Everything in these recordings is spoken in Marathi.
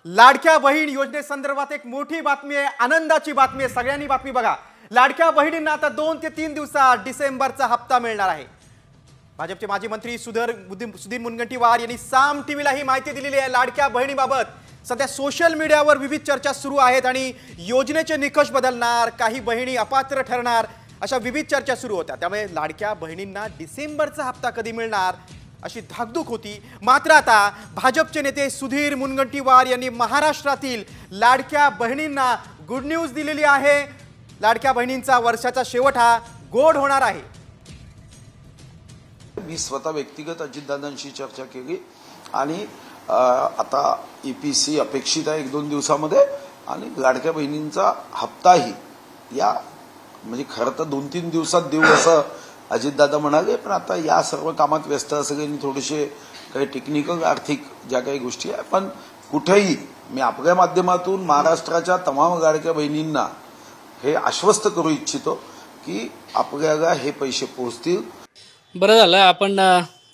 लाडक्या बहीण योजनेसंदर्भात एक मोठी बातमी आहे, आनंदाची बातमी आहे। सगळ्यांनी बातमी बघा। लाडक्या बहिणींना आता 2 ते 3 दिवसात डिसेंबरचा हप्ता मिळणार आहे। भाजपचे माजी मंत्री सुधीर मुनगंटीवार यांनी साम टीव्हीला ही माहिती दिलेली आहे। लाडक्या बहिणीबाबत सध्या सोशल मीडियावर विविध चर्चा सुरू आहेत आणि योजनेचे निकष बदलणार, काही बहिणी अपात्र ठरणार, अशा विविध चर्चा सुरू होत्या। त्यामुळे लाडक्या बहिणींना डिसेंबरचा हप्ता कधी मिळणार अशी धाकधूक होती। मात्र आता भाजपचे नेते सुधीर मुनगंटीवार यांनी महाराष्ट्रातील लाडक्या बहिणींना गुड न्यूज दिलेली आहे। लाडक्या बहिणींचा वर्षाचा शेवट हा गोड होणार आहे। मी स्वतः व्यक्तिगत अजितदादांशी चर्चा केली आणि आता ईपीसी अपेक्षित आहे 1-2 दिवसामध्ये आणि लाडक्या बहिणींचा हप्ताही या म्हणजे खरं तर 2-3 दिवसात देऊ असं अजितदादा म्हणाले, पण आता या सर्व कामात व्यस्त असलेली थोडेसे काही टेक्निकल आर्थिक ज्या काही गोष्टी आहे, पण कुठेही मी आपल्या माध्यमातून महाराष्ट्राच्या तमाम लाडक्या बहिणींना हे आश्वस्त करू इच्छितो की आपल्याला हे पैसे पोहोचतील। बरं झालं आपण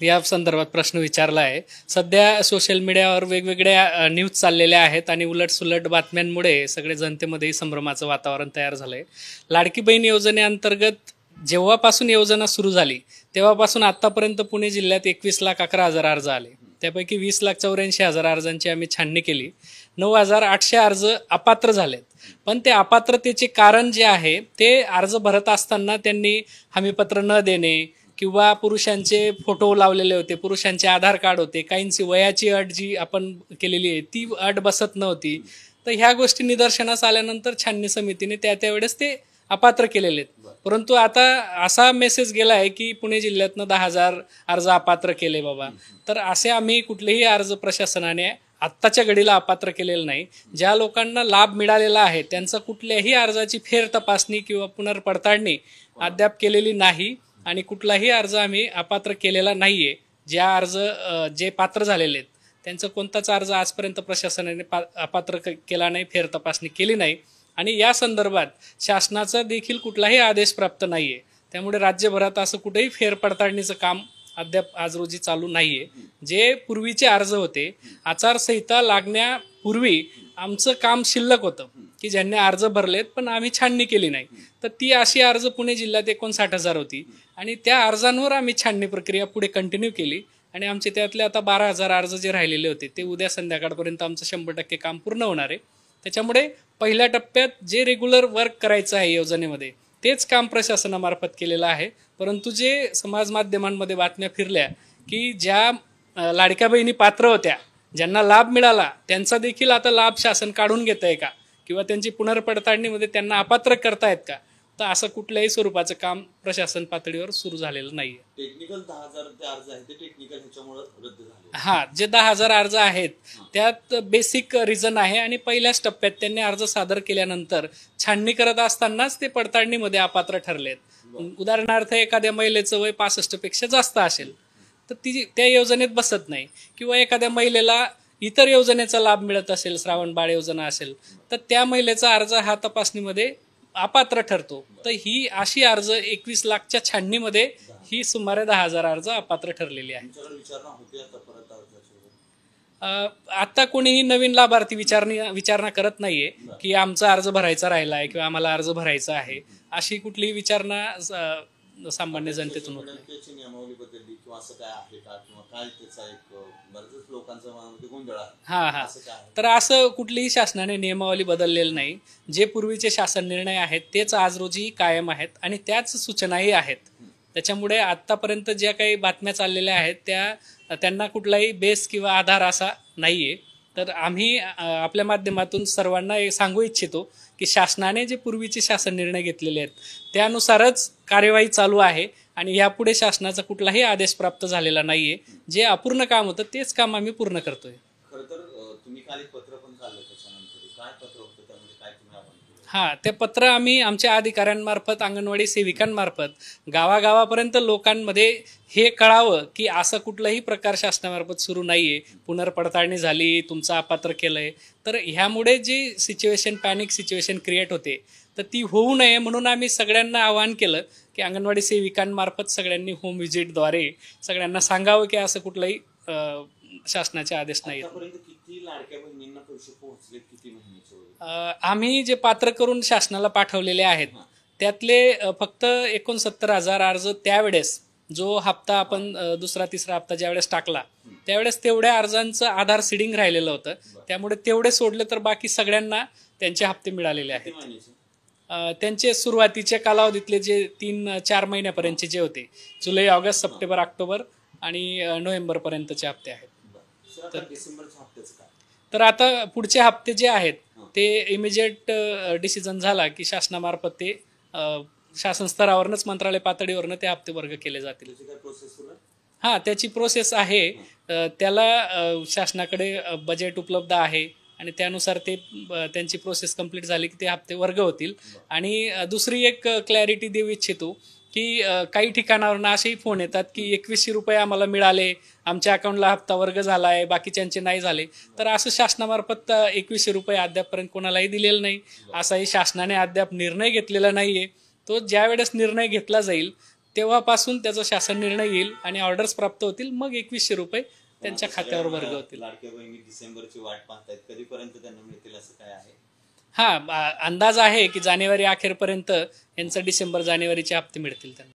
या संदर्भात प्रश्न विचारला आहे। सध्या सोशल मीडियावर वेगवेगळ्या न्यूज चाललेल्या आहेत आणि उलटसुलट बातम्यांमुळे सगळे जनतेमध्ये संभ्रमाचं वातावरण तयार झालंय। लाडकी बहीण योजनेअंतर्गत जेव्हापासून योजना सुरू झाली तेव्हापासून आतापर्यंत पुणे जिल्ह्यात 21,11,000 अर्ज आले। त्यापैकी 20,84,000 अर्जांची आम्ही छाननी केली। 9,800 अर्ज अपात्र झालेत, पण ते अपात्रतेचे कारण जे आहे ते अर्ज भरत असताना त्यांनी हमीपत्र न देणे किंवा पुरुषांचे फोटो लावलेले होते, पुरुषांचे आधार कार्ड होते, काहींची वयाची अट जी आपण केलेली आहे ती अट बसत नव्हती। तर ह्या गोष्टी निदर्शनास आल्यानंतर छाननी समितीने त्यावेळेस ते अपात्र केलेले आहेत। परंतु आता असा मेसेज गेला आहे की पुणे जिल्ह्यातनं 10,000 अर्ज अपात्र केले बाबा। तर असे आम्ही कुठलेही अर्ज प्रशासनाने आत्ताच्या घडीला अपात्र केलेलं नाही। ज्या लोकांना लाभ मिळालेला आहे त्यांचा कुठल्याही अर्जाची फेर तपासणी किंवा पुनर्पडताळणी अद्याप केलेली नाही आणि कुठलाही अर्ज आम्ही अपात्र केलेला नाहीये। जे पात्र झालेले आहेत त्यांचा कोणताच अर्ज आजपर्यंत प्रशासनाने अपात्र केला नाही, फेर तपासणी केली नाही आणि या संदर्भात शासनाचा देखील कुठलाही आदेश प्राप्त नाहीये। त्यामुळे राज्यभरात असं कुठेही फेरपडताळणीचं काम अद्याप आज रोजी चालू नाहीये। जे पूर्वीचे अर्ज होते, आचारसंहिता लागण्यापूर्वी आमचं काम शिल्लक होतं की ज्यांनी अर्ज भरलेत पण आम्ही छाननी केली नाही, तर ती अशी अर्ज पुणे जिल्ह्यात 59,000 होती आणि त्या अर्जांवर आम्ही छाननी प्रक्रिया पुढे कंटिन्यू केली आणि आमचे त्यातले आता 12,000 अर्ज जे राहिलेले होते ते उद्या संध्याकाळपर्यंत आमचं 100% काम पूर्ण होणार आहे। त्याच्यामुळे पहिल्या टप्प्यात जे रेग्युलर वर्क करायचं आहे योजनेमध्ये तेच काम प्रशासनामार्फत केलेलं आहे। परंतु जे समाज माध्यमांमध्ये बातम्या फिरल्या की ज्या लाडक्या बहिणी पात्र होत्या, ज्यांना लाभ मिळाला, त्यांचा देखील आता लाभ शासन काढून घेत आहे का किंवा त्यांची पुनर्पडताळणीमध्ये त्यांना अपात्र करतायत का, तर असं कुठल्याही स्वरूपाचं काम प्रशासन पातळीवर सुरू झालेलं नाहीये। टेक्निकल 10,000 अर्ज आहेत ते टेक्निकल ह्याच्यामुळे रद्द झाले। हा, जे 10,000 अर्ज आहेत त्यात बेसिक रिझन आहे आणि पहिल्याच टप्प्यात त्यांनी अर्ज सादर केल्यानंतर छाननी करत असतानाच ते पडताळणीमध्ये अपात्र ठरलेत। उदाहरणार्थ एखाद्या महिलेचं वय 65 पेक्षा जास्त असेल तर ती त्या योजनेत बसत नाही, किंवा एखाद्या महिलेला इतर योजनेचा लाभ मिळत असेल, श्रावण बाळ योजना असेल, तर त्या महिलेचा अर्ज हा तपासणीमध्ये अपात्र ठरतो। तर ही अशी अर्ज 21 लाखच्या छाननीमध्ये ही सुमारे 10,000 अर्ज अपात्र ठरलेली आहे। आता कोणीही नवीन लाभार्थी विचारणा करत नाहीये की आमचा अर्ज भरायचा राहिला आहे किंवा आम्हाला अर्ज भरायचा आहे, अशी कुठलीही विचारणा सामान्य जनतेतून होत नाही। नियमावली बदलली किंवा असं काय आहे का किंवा काय त्याचा एक बरेच लोकांच्या मनामध्ये गोंधळ आहे? हा, तर असं कुठलीही शासनाने नियमावली बदललेली नाही। जे पूर्वीचे शासन निर्णय आहेत तेच आज रोजी कायम आहेत आणि त्याच सूचनाही आहेत। त्याच्यामुळे आतापर्यंत ज्या काही बातम्या चाललेल्या आहेत त्यांना कुठलाही बेस किंवा आधार असा नाहीये। तर आम्ही आपल्या माध्यमातून सर्वांना सांगू इच्छितो की शासनाने जे पूर्वीचे शासन निर्णय घेतलेले आहेत त्यानुसारच कार्यवाही चालू आहे आणि यापुढे शासनाचा कुठलाही आदेश प्राप्त झालेला नाहीये। जे अपूर्ण काम होतं तेच काम आम्ही पूर्ण करतोय। खरं तर तुम्ही काल एक पत्र पण काढलं, त्याच्यानंतर काय पत्र होतं, त्यामध्ये काय तुम्ही आवाहन केलं? हा, ते पत्र आम्ही आमच्या अधिकाऱ्यांमार्फत, अंगणवाडी सेविकांमार्फत गावागावापर्यंत लोकांमध्ये हे कळावं की असं कुठलाही प्रकार शासनामार्फत सुरू नाहीये, पुनर्पडताळणी झाली, तुमचं अपात्र केलंय, तर ह्यामुळे जी पॅनिक सिच्युएशन क्रिएट होते तर ती होऊ नये म्हणून आम्ही सगळ्यांना आवाहन केलं की अंगणवाडी सेविकांमार्फत सगळ्यांनी होम व्हिजिटद्वारे सगळ्यांना सांगावं की असं कुठलंही शासनाचे आदेश नाही आहेत. आतापर्यंत किती लाडक्या बहिणींना पैसे पोहोचले, किती महिन्याचे वगैरे? आम्ही जे पात्र करून शासनाला पाठवलेले आहेत त्यातले फक्त 69,000 अर्ज त्यावेळेस जो हप्ता आपण दुसरा तिसरा हप्ता ज्यावेळेस टाकला त्यावेळेस तेवढ्या अर्जांचं आधार सीडिंग राहिलेलं होतं. त्यामुळे तेवढे सोडले तर बाकी सगळ्यांना त्यांचे हप्ते मिळालेले किती आहेत. महिन्याचे? त्यांचे सुरुवातीच्या कालावधीतले जे 3-4 महिन्यापर्यंतचे जे होते, जुलै, ऑगस्ट, सप्टेंबर, ऑक्टोबर आणि नोव्हेंबर पर्यंतचे हप्ते आहेत. सर आता डिसेंबरच्या हप्त्याचं काय? तर आता पुढचे हप्ते जे आहेत ते इमिजिएट डिसिजन झाला की शासनामार्फत ते शासन स्तरावरच मंत्रालय पातळीवरनं ते हप्ते वर्ग केले जातील. त्याची काय प्रोसेस सुरू आहे? हां, त्याची प्रोसेस आहे. त्याला शासनाकडे बजेट उपलब्ध आहे आणि त्यानुसार ते त्यांची प्रोसेस कंप्लीट झाली की ते हप्ते वर्ग होतील. आणि दुसरी एक क्लॅरिटी देऊ इच्छितो की काही ठिकाणावरून असेही फोन येतात की 2100 रुपये आम्हाला मिळाले, आमच्या अकाउंटला हप्ता वर्ग झाला आहे, बाकीच्यांचे नाही झाले. तर असं शासनामार्फत 2100 रुपये अद्यापपर्यंत कोणालाही दिलेलं नाही. असाही शासनाने अद्याप निर्णय घेतलेला नाहीये. तो ज्या वेळेस निर्णय घेतला जाईल तेव्हापासून त्याचा शासन निर्णय येईल आणि ऑर्डर्स प्राप्त होतील, मग 2100 रुपये त्यांच्या खात्यावर वर्ग होतील. लाडक्या बहिणी डिसेंबरची वाट पाहतायत, कधीपर्यंत त्यांना मिळतील असं काय आहे? अंदाज आहे की जानेवारी अखेरपर्यंत यांचं डिसेंबर जानेवारीचे हप्ते मिळतील त्यांना.